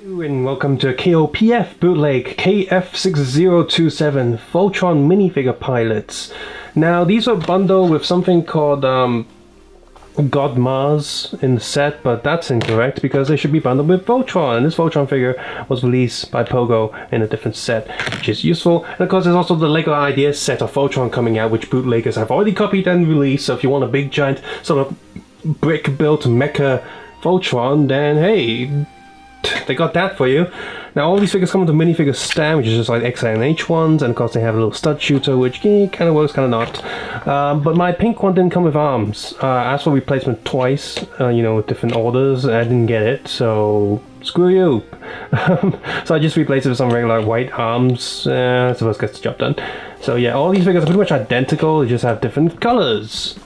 And welcome to KOPF Bootleg KF6027 Voltron minifigure pilots. Now these are bundled with something called God Mars in the set, but that's incorrect because they should be bundled with Voltron. And this Voltron figure was released by Pogo in a different set, which is useful. And of course there's also the LEGO Ideas set of Voltron coming out, which bootleggers have already copied and released. So if you want a big giant sort of brick-built mecha Voltron, then hey, they got that for you. Now all these figures come with a minifigure stand, which is just like XI and H ones, and of course they have a little stud shooter, which kind of works, kind of not. But my pink one didn't come with arms. I asked for replacement twice, you know, with different orders, and I didn't get it, so screw you. So I just replaced it with some regular white arms. I suppose gets the job done. So yeah, all these figures are pretty much identical, they just have different colors.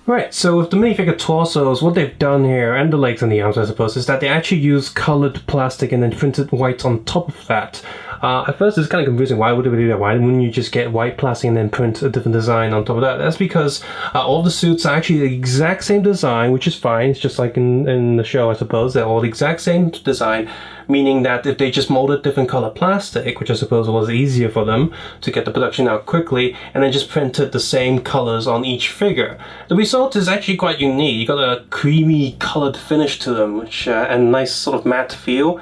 Right, so with the minifigure torsos, what they've done here, and the legs and the arms I suppose, is that they actually use coloured plastic and then printed white on top of that. At first it's kind of confusing, why would they do that? Why wouldn't you just get white plastic and then print a different design on top of that? That's because all the suits are actually the exact same design, which is fine. It's just like in the show I suppose, they're all the exact same design, meaning that if they just molded different color plastic, which I suppose was easier for them to get the production out quickly, and then just printed the same colors on each figure, the result is actually quite unique. You got a creamy colored finish to them, which and nice sort of matte feel.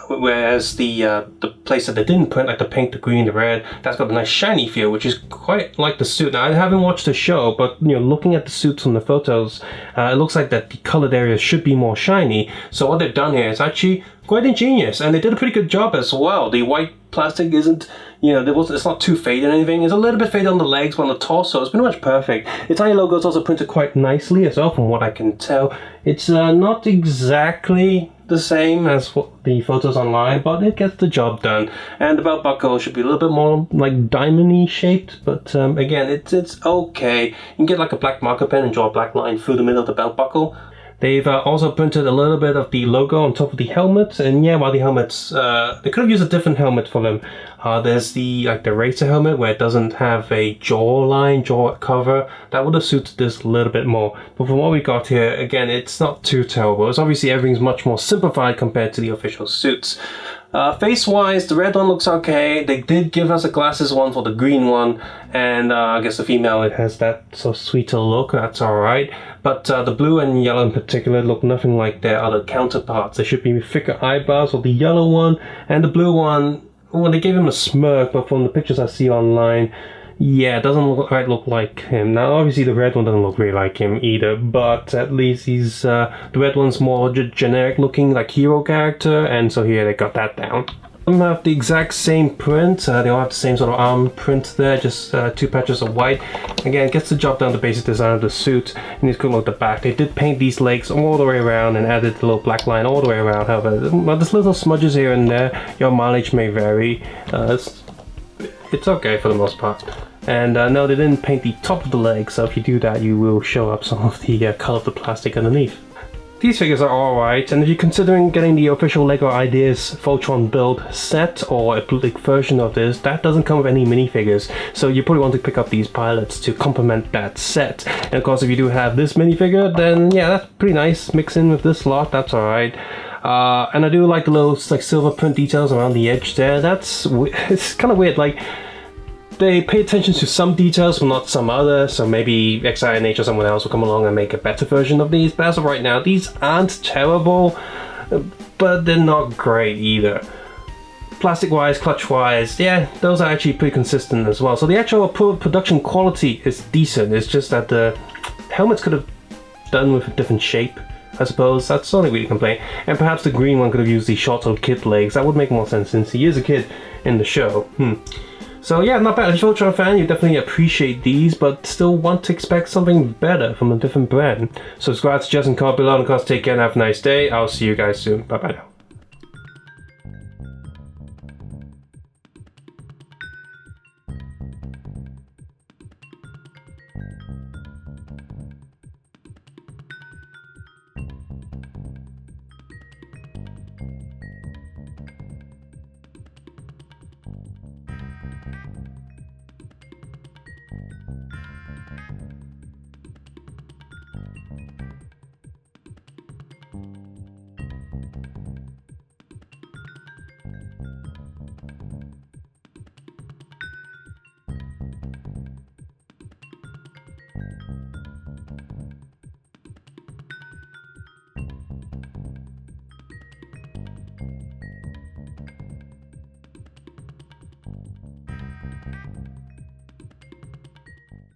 Whereas the place that they didn't print, like the pink, the green, the red, that's got a nice shiny feel, which is quite like the suit. Now I haven't watched the show, but you know, looking at the suits from the photos, it looks like that the colored areas should be more shiny. So what they've done here is actually quite ingenious, and they did a pretty good job as well. The white plastic isn't, you know, it's not too faded or anything. It's a little bit faded on the legs, but on the torso it's pretty much perfect. The tiny logo is also printed quite nicely as well, from what I can tell. It's not exactly the same as what the photos online, but it gets the job done. And the belt buckle should be a little bit more like diamond-y shaped, but again, it's okay. You can get like a black marker pen and draw a black line through the middle of the belt buckle. They've also printed a little bit of the logo on top of the helmet, and yeah, while the helmets, they could have used a different helmet for them. There's the racer helmet where it doesn't have a jaw cover. That would have suited this a little bit more. But from what we got here, again, it's not too terrible. It's obviously everything's much more simplified compared to the official suits. Face-wise, the red one looks okay. They did give us a glasses one for the green one, and I guess the female, it has that sort of sweeter look. That's alright. But the blue and yellow in particular look nothing like their other counterparts. There should be thicker eyebrows for the yellow one, and the blue one, well, they gave him a smirk, but from the pictures I see online, yeah, it doesn't quite look like him. Now, obviously, the red one doesn't look really like him either, but at least he's the red one's more generic looking, like hero character, and so here they got that down. They have the exact same print. They all have the same sort of arm print there, just two patches of white. Again, gets the job done, the basic design of the suit. And you can look at the back. They did paint these legs all the way around and added the little black line all the way around. However, there's little smudges here and there. Your mileage may vary. It's okay for the most part. And no, they didn't paint the top of the leg, so if you do that, you will show up some of the color of the plastic underneath. These figures are alright, and if you're considering getting the official LEGO Ideas Voltron build set or a bootleg version of this, that doesn't come with any minifigures, so you probably want to pick up these pilots to complement that set. And of course, if you do have this minifigure, then yeah, that's pretty nice. Mix in with this lot, that's alright. And I do like the little silver print details around the edge there. It's kind of weird, like they pay attention to some details but not some other, so maybe XI and H or someone else will come along and make a better version of these. But as of right now, these aren't terrible, but they're not great either. Plastic wise, clutch wise, yeah, those are actually pretty consistent as well. So the actual production quality is decent. It's just that the helmets could have done with a different shape, I suppose. That's the only really complaint. And perhaps the green one could have used the short little kid legs. That would make more sense since he is a kid in the show. So yeah, not bad. If you're a Voltron fan, you definitely appreciate these, but still want to expect something better from a different brand. Subscribe, suggest, and comment below, and of course, take care and have a nice day. I'll see you guys soon. Bye bye now.